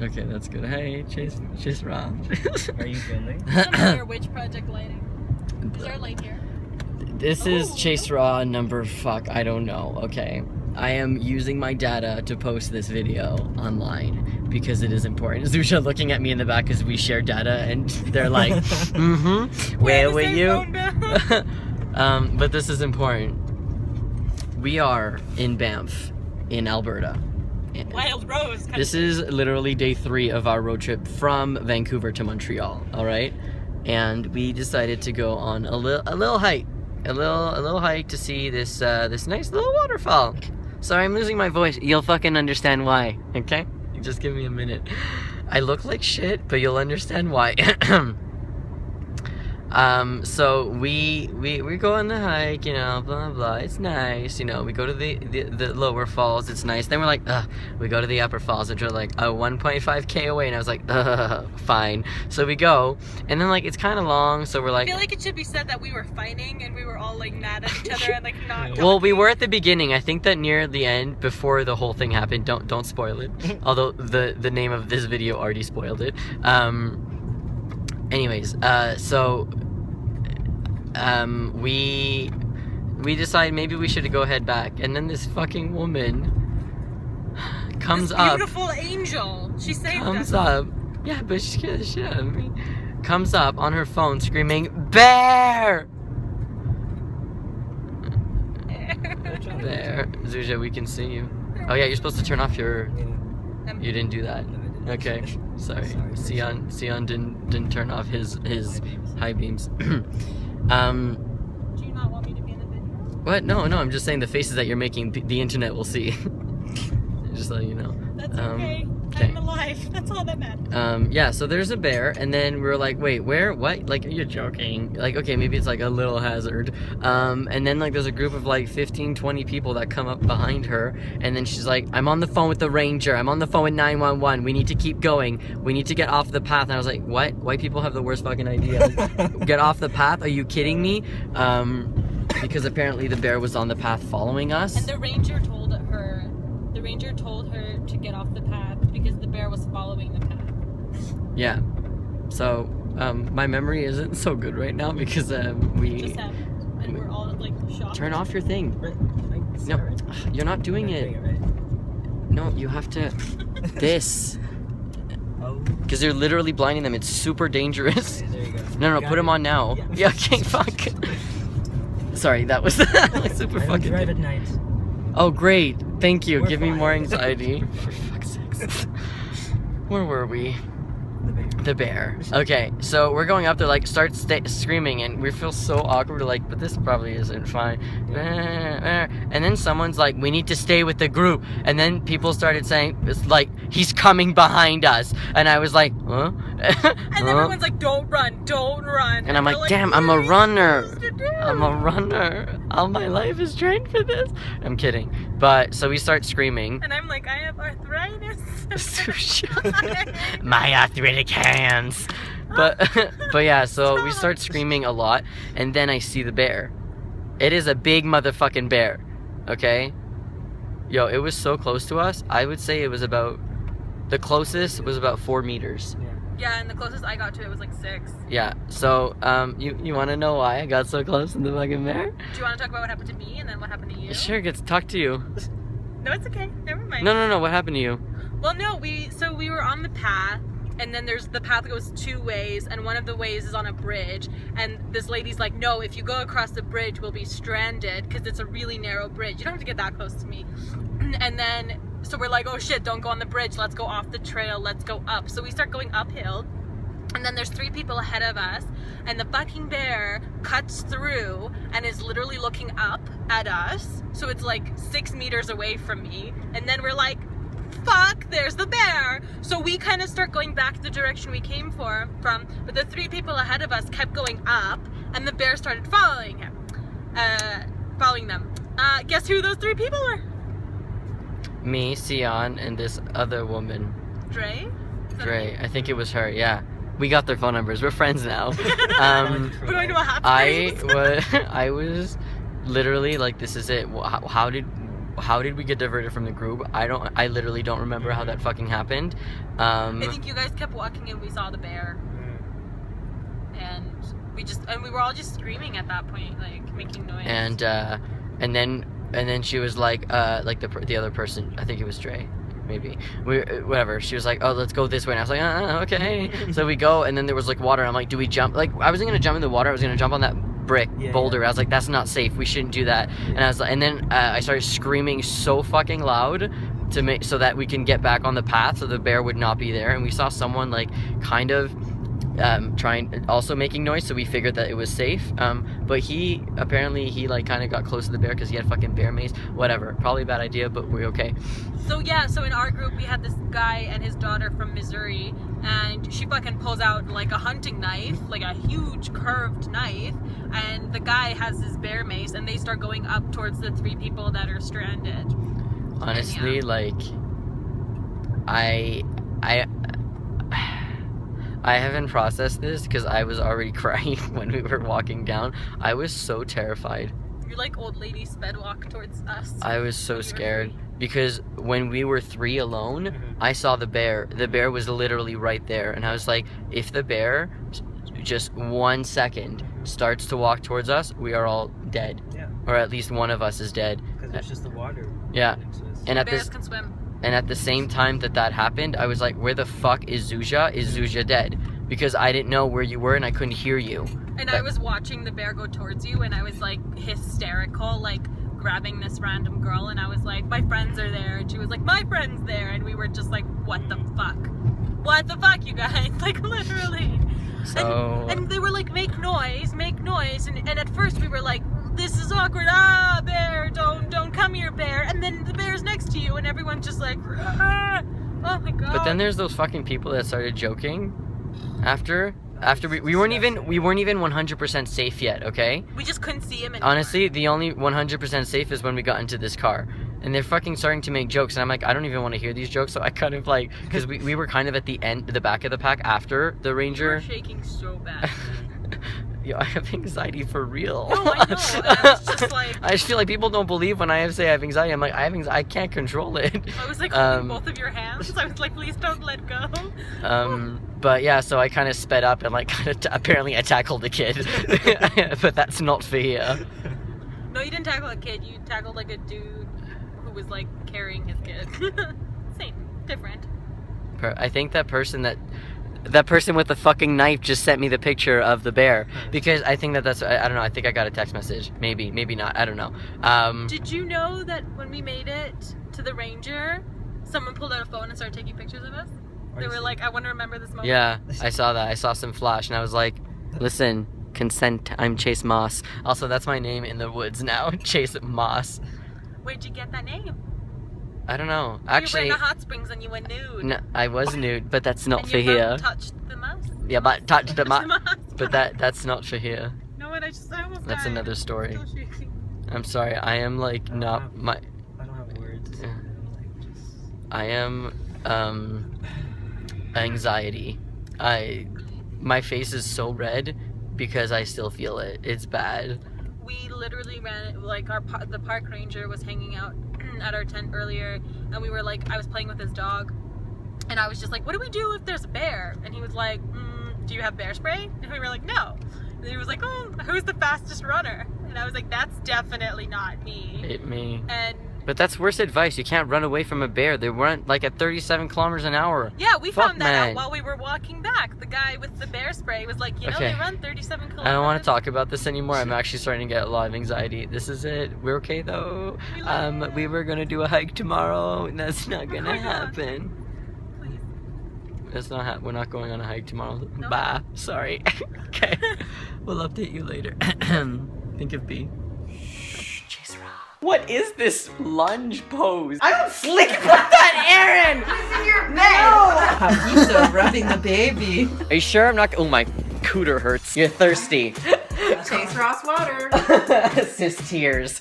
Okay, that's good. Hey, Chase Ron. Are you filming? Which project lighting? Is there a light here? This is Chase Raw number I don't know, okay? I am using my data to post this video online because it is important. Zusha looking at me in the back because we share data and they're like, where were you? But this is important. We are in BANFF, in Alberta. Wild Rose. This is literally day 3 of our road trip from Vancouver to Montreal, alright? And we decided to go on a little hike. A little hike to see this this nice little waterfall. Sorry, I'm losing my voice. You'll fucking understand why, okay? Just give me a minute. I look like shit, but you'll understand why. So we go on the hike, you know, blah blah. It's nice, you know. We go to the lower falls. It's nice. Then we're like, we go to the upper falls, which are like 1.5k away. And I was like, fine. So we go, and then like it's kind of long. So we're like, I feel like it should be said that we were fighting and we were all like mad at each other and like not. Well, we were at the beginning. I think that near the end, before the whole thing happened. Don't spoil it. Although the name of this video already spoiled it. Anyways, we decided maybe we should go head back, and then this fucking woman comes this up. Beautiful angel. She saved comes us. up. Yeah, but she scared the shit out of me. Comes up on her phone screaming, "Bear!" There, Zusha, we can see you. Oh yeah, you're supposed to turn off your. You didn't do that. Okay, sorry. Sion didn't turn off his high beams. Do you not want me to be in the video? What? No, I'm just saying the faces that you're making, the internet will see. Just so you know. That's okay. Okay. I'm alive. That's all that matters. Yeah, so there's a bear, and then we were like, wait, where? What? Like, you're joking. Like, okay, maybe it's like a little hazard. And then like there's a group of like 15, 20 people that come up behind her, and then she's like, I'm on the phone with the ranger. I'm on the phone with 911. We need to keep going. We need to get off the path. And I was like, what? White people have the worst fucking ideas. Get off the path? Are you kidding me? Because apparently the bear was on the path following us. And the ranger told her to get off the path because the bear was following the path. Yeah. So, my memory isn't so good right now because It we just happened, and we're all like shocked. turn off your thing. No, you're not doing it. No, you have to. This. Because you're literally blinding them. It's super dangerous. There you go. No, put them on now. Yeah, okay, fuck. Sorry, that was super I don't fucking. drive at night. Oh, great. Thank you. We're Give me fine. more anxiety. For fuck's sakes. Where were we? The bear. Okay, so we're going up there, like, start screaming, and we feel so awkward, like, but this probably isn't fine. And then someone's like, we need to stay with the group. And then people started saying, it's like, he's coming behind us. And I was like, huh? And everyone's like, don't run. And I'm like, we're damn, what I'm are a we runner. supposed to do? I'm a runner. All my life is trained for this. I'm kidding. But, so we start screaming. And I'm like, I have arthritis. My arthritic hands. But yeah, so we start screaming a lot, and then I see the bear. It is a big motherfucking bear. Okay? Yo, it was so close to us. I would say it was about, the closest was about 4 meters. Yeah, and the closest I got to it was like 6. Yeah, so, you want to know why I got so close to the fucking bear? Do you want to talk about what happened to me and then what happened to you? Sure, get to talk to you. No, it's okay. Never mind. No, what happened to you? Well, no, we were on the path, and then there's the path goes 2 ways, and one of the ways is on a bridge, and this lady's like, no, if you go across the bridge, we'll be stranded, because it's a really narrow bridge. You don't have to get that close to me. And then, so we're like, oh shit, don't go on the bridge, let's go off the trail, let's go up. So we start going uphill, and then there's 3 people ahead of us, and the fucking bear cuts through and is literally looking up at us, so it's like 6 meters away from me, and then we're like, fuck, there's the bear. So we kind of start going back the direction we came from, but the 3 people ahead of us kept going up, and the bear started following them. Guess who those 3 people were? Me, Sion, and this other woman. Dre? Dre. I think it was her, yeah. We got their phone numbers. We're friends now. We're going to a hot springs. I was literally like, this is it. how did we get diverted from the group? I literally don't remember how that fucking happened. I think you guys kept walking and we saw the bear. And we were all just screaming at that point, like making noise. And then she was like the other person, I think it was Dre, maybe, whatever, she was like, oh, let's go this way, and I was like, okay. So we go, and then there was like water. I'm like, do we jump? Like, I wasn't gonna jump in the water, I was gonna jump on that brick boulder. I was like, that's not safe, we shouldn't do that. And I was like, and then I started screaming so fucking loud to make so that we can get back on the path so the bear would not be there. And we saw someone like kind of also making noise, so we figured that it was safe. But he like kind of got close to the bear because he had fucking bear mace. Whatever, probably a bad idea, but we're okay. So yeah, so in our group we had this guy and his daughter from Missouri, and she fucking pulls out like a hunting knife, like a huge curved knife, and the guy has his bear mace, and they start going up towards the 3 people that are stranded. Honestly, like I haven't processed this because I was already crying when we were walking down. I was so terrified. You're like old lady sped walk towards us. I was so scared because when we were 3 alone, I saw the bear. The bear was literally right there, and I was like, if the bear just 1 second starts to walk towards us, we are all dead. Yeah. Or at least one of us is dead. Because there's just the water. Yeah. And bears can swim. And at the same time that happened, I was like, where the fuck is Zuzia? Is Zuzia dead? Because I didn't know where you were and I couldn't hear you. And I was watching the bear go towards you, and I was like hysterical, like grabbing this random girl, and I was like, my friends are there, and she was like, my friend's there, and we were just like, what the fuck? What the fuck, you guys? Like, literally. So... And they were like, make noise, and at first we were like, this is awkward, bear, don't come here, bear, and then the bear's next to you, and everyone's just like, oh my god. But then there's those fucking people that started joking after we weren't even 100% safe yet, okay? We just couldn't see him anymore. Honestly, the only 100% safe is when we got into this car. And they're fucking starting to make jokes, and I'm like, I don't even want to hear these jokes, so I kind of like, because we were kind of at the back of the pack after the ranger. We were shaking so bad. Yo, I have anxiety for real. No, I know. It's just like... I just feel like people don't believe when I say I have anxiety. I'm like, I have anxiety. I can't control it. I was like holding both of your hands. I was like, please don't let go. But yeah, so I kind of sped up and like apparently I tackled a kid. But that's not for here. No, you didn't tackle a kid. You tackled like a dude who was like carrying his kid. Same. Different. I think that person with the fucking knife just sent me the picture of the bear, because I think that's I don't know, I think I got a text message, maybe not, I don't know. Did you know that when we made it to the ranger, someone pulled out a phone and started taking pictures of us? They were like, I want to remember this moment. Yeah, I saw that. I saw some flash and I was like, listen, consent, I'm Chase Moss. Also, that's my name in the woods now. Chase Moss. Where'd you get that name? I don't know. Actually, you were in the hot springs and you went nude. No, I was nude, but that's not and for your here. mom touched the mouse? Yeah, but touched the mouse. But that's not for here. No, and I almost That's died. another story. I'm sorry. I am like not my. I don't have words. Like, just... I am anxiety. My face is so red because I still feel it. It's bad. We literally ran, like the park ranger was hanging out at our tent earlier, and we were like, I was playing with his dog, and I was just like, what do we do if there's a bear? And he was like, do you have bear spray? And we were like, no. And he was like, oh, who's the fastest runner? And I was like, that's definitely not me. Me. But that's worse advice. You can't run away from a bear. They run like at 37 kilometers an hour. Yeah, we found that out while we were walking back. The guy with the bear spray was like, you know, they run 37 kilometers. I don't want to talk about this anymore. I'm actually starting to get a lot of anxiety. This is it. We're okay though. We were gonna do a hike tomorrow, and that's not gonna happen. Please. That's not. We're not going on a hike tomorrow. No. Bye. Sorry. Okay. We'll update you later. Think of B. What is this lunge pose? I don't flick like that, Aaron! It's in your bed! No! He's rubbing the baby. Are you sure I'm not? Oh, my cooter hurts. You're thirsty. Chase Ross water. Sis tears.